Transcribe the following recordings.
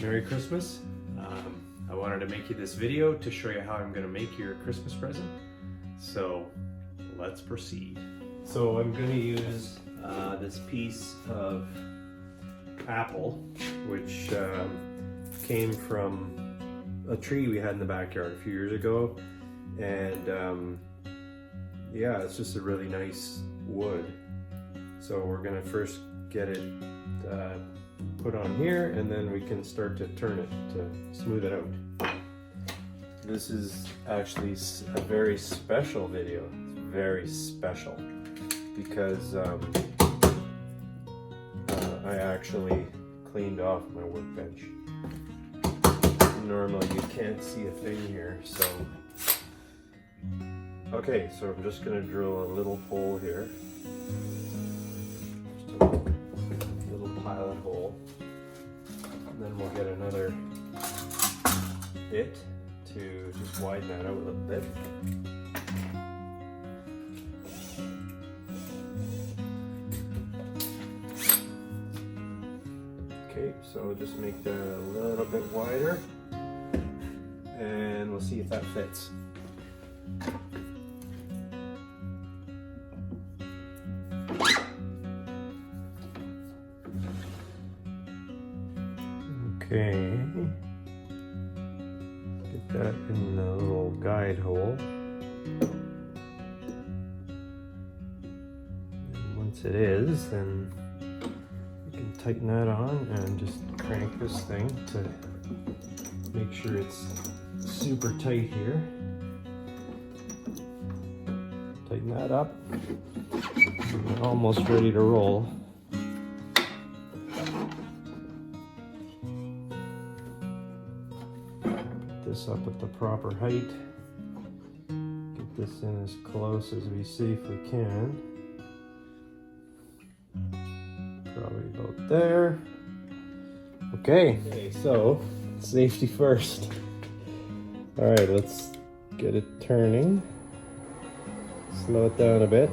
Merry Christmas. I wanted to make you this video to show you how I'm going to make your Christmas present. So let's proceed. So I'm going to use this piece of apple, which came from a tree we had in the backyard a few years ago. And yeah, it's just a really nice wood. So we're going to first get it put on here, and then we can start to turn it to smooth it out. This is actually a very special video. It's very special because I actually cleaned off my workbench. Normally you can't see a thing here, so okay, so I'm just going to drill a little hole here. Pilot hole, and then we'll get another bit to just widen that out a little bit. Okay, so just make that a little bit wider, and we'll see if that fits. Okay, get that in the little guide hole. And once it is, then you can tighten that on and just crank this thing to make sure it's super tight here. Tighten that up. We're almost ready to roll. This up at the proper height. Get this in as close as we safely can. Probably about there. Okay, so safety first. All right, let's get it turning. Slow it down a bit.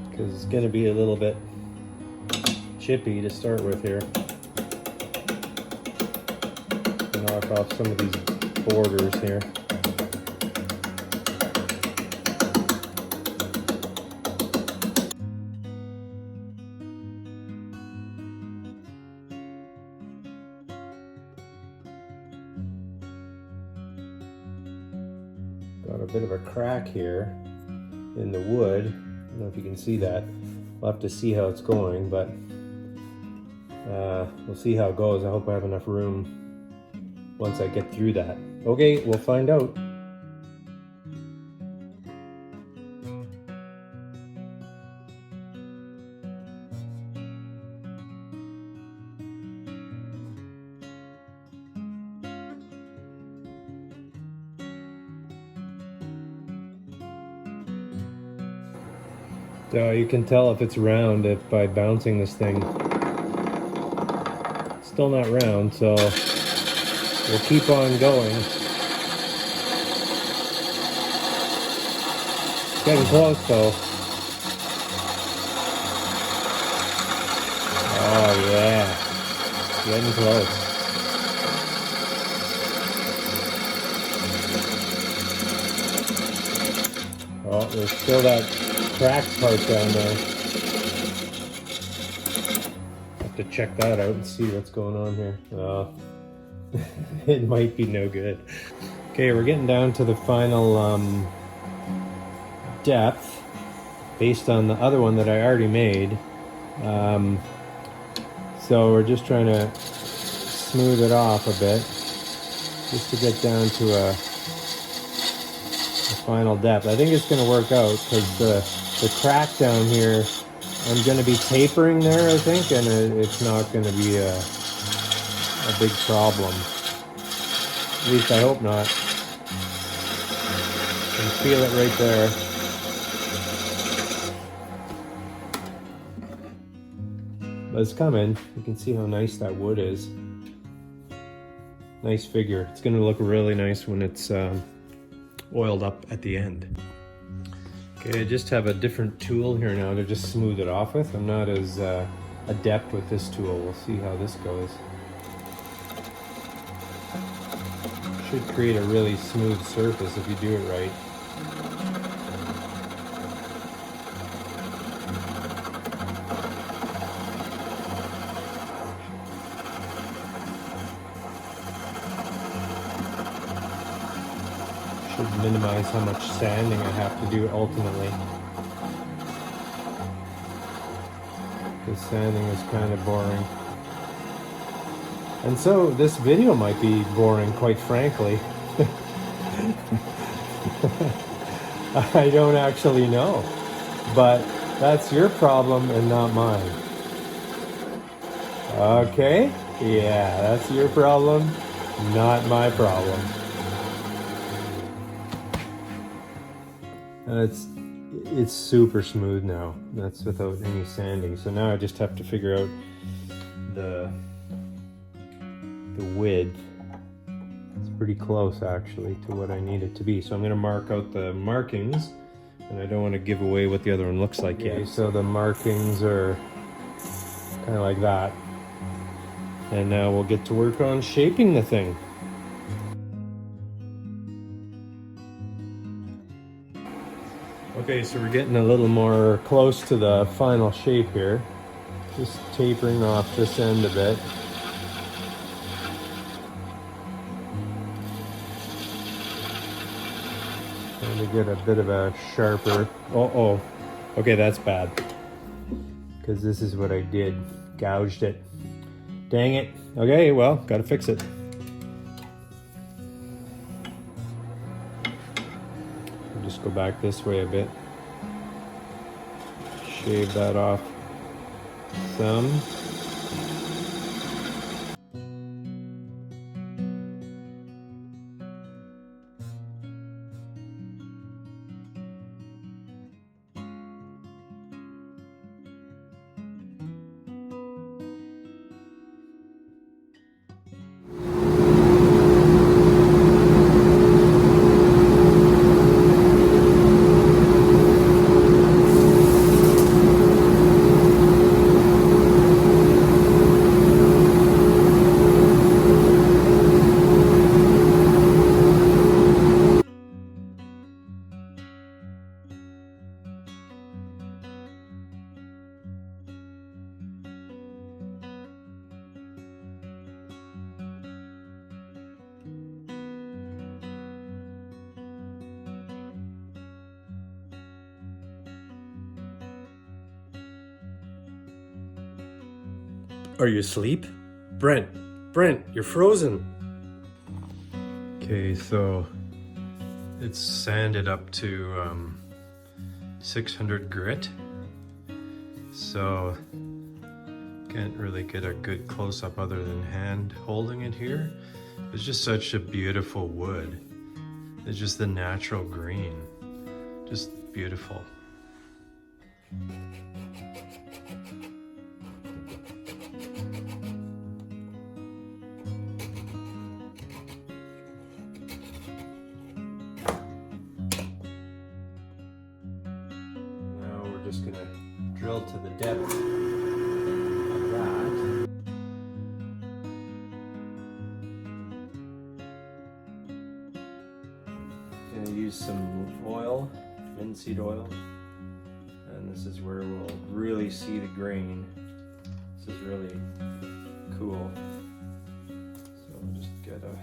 Because it's going to be a little bit chippy to start with here. Knock off some of these borders here. Got a bit of a crack here in the wood. I don't know if you can see that. We'll have to see how it's going, but we'll see how it goes. I hope I have enough room once I get through that. Okay, we'll find out. So you can tell if it's round by bouncing this thing. Still not round, so we'll keep on going. It's getting close though. Oh yeah, getting close. Oh, there's still that cracked part down there. Have to check that out and see what's going on here. It might be no good. Okay, we're getting down to the final depth based on the other one that I already made. So we're just trying to smooth it off a bit just to get down to a final depth. I think it's going to work out because the crack down here, I'm going to be tapering there, I think, and it's not going to be a big problem. At least I hope not. You can feel it right there. But it's coming. You can see how nice that wood is. Nice figure. It's going to look really nice when it's oiled up at the end. Okay, I just have a different tool here now to just smooth it off with. I'm not as adept with this tool. We'll see how this goes. Should create a really smooth surface if you do it right. Should minimize how much sanding I have to do ultimately. Because sanding is kind of boring. And so this video might be boring, quite frankly. I don't actually know. But that's your problem and not mine. Okay? Yeah, that's your problem, not my problem. It's super smooth now. That's without any sanding. So now I just have to figure out the width. It's pretty close actually to what I need it to be. So I'm going to mark out the markings, and I don't want to give away what the other one looks like yet. So the markings are kind of like that. And now we'll get to work on shaping the thing. Okay, so we're getting a little more close to the final shape here. Just tapering off this end a bit. Trying to get a bit of a sharper... Oh, okay, that's bad. Because this is what I did. Gouged it. Dang it. Okay, well, gotta fix it. Just go back this way a bit. Shave that off some. Are you asleep? Brent, you're frozen. Okay, so it's sanded up to 600 grit. So can't really get a good close-up other than hand holding it here. It's just such a beautiful wood. It's just the natural green. Just beautiful. Just gonna drill to the depth of that. Gonna use some oil, linseed oil, and this is where we'll really see the grain. This is really cool. So I'll just get a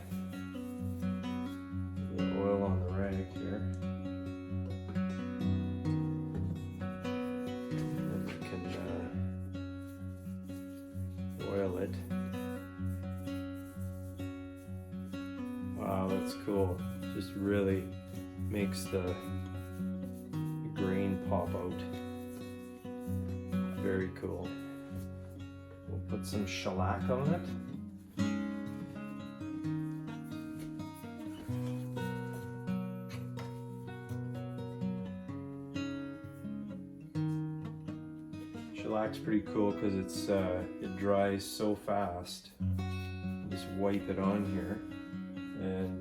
little oil on the rag here. Oil it. Wow, that's cool. Just really makes the grain pop out. Very cool. We'll put some shellac on it. Shellac's pretty cool because it dries so fast. Just wipe it on here, and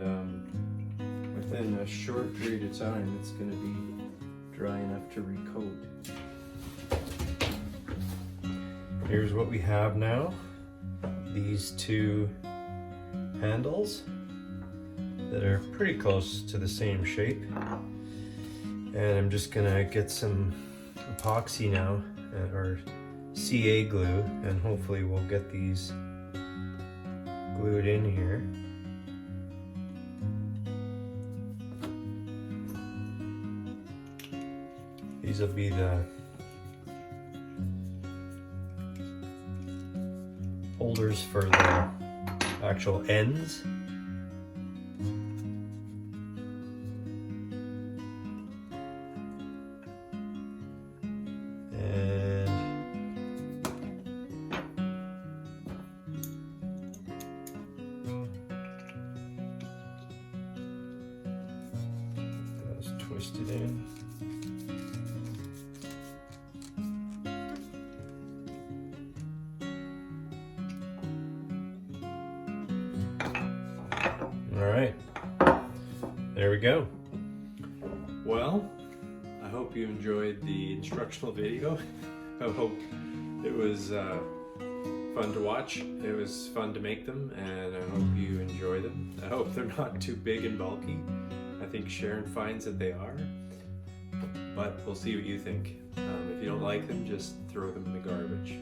within a short period of time, it's going to be dry enough to recoat. Here's what we have now. These two handles that are pretty close to the same shape. And I'm just gonna get some epoxy now, or CA glue, and hopefully we'll get these glued in here. These will be the holders for the actual ends. Twist it in. All right, there we go. Well, I hope you enjoyed the instructional video. I hope it was fun to watch. It was fun to make them, and I hope you enjoy them. I hope they're not too big and bulky. I think Sharon finds that they are, but we'll see what you think. If you don't like them, just throw them in the garbage.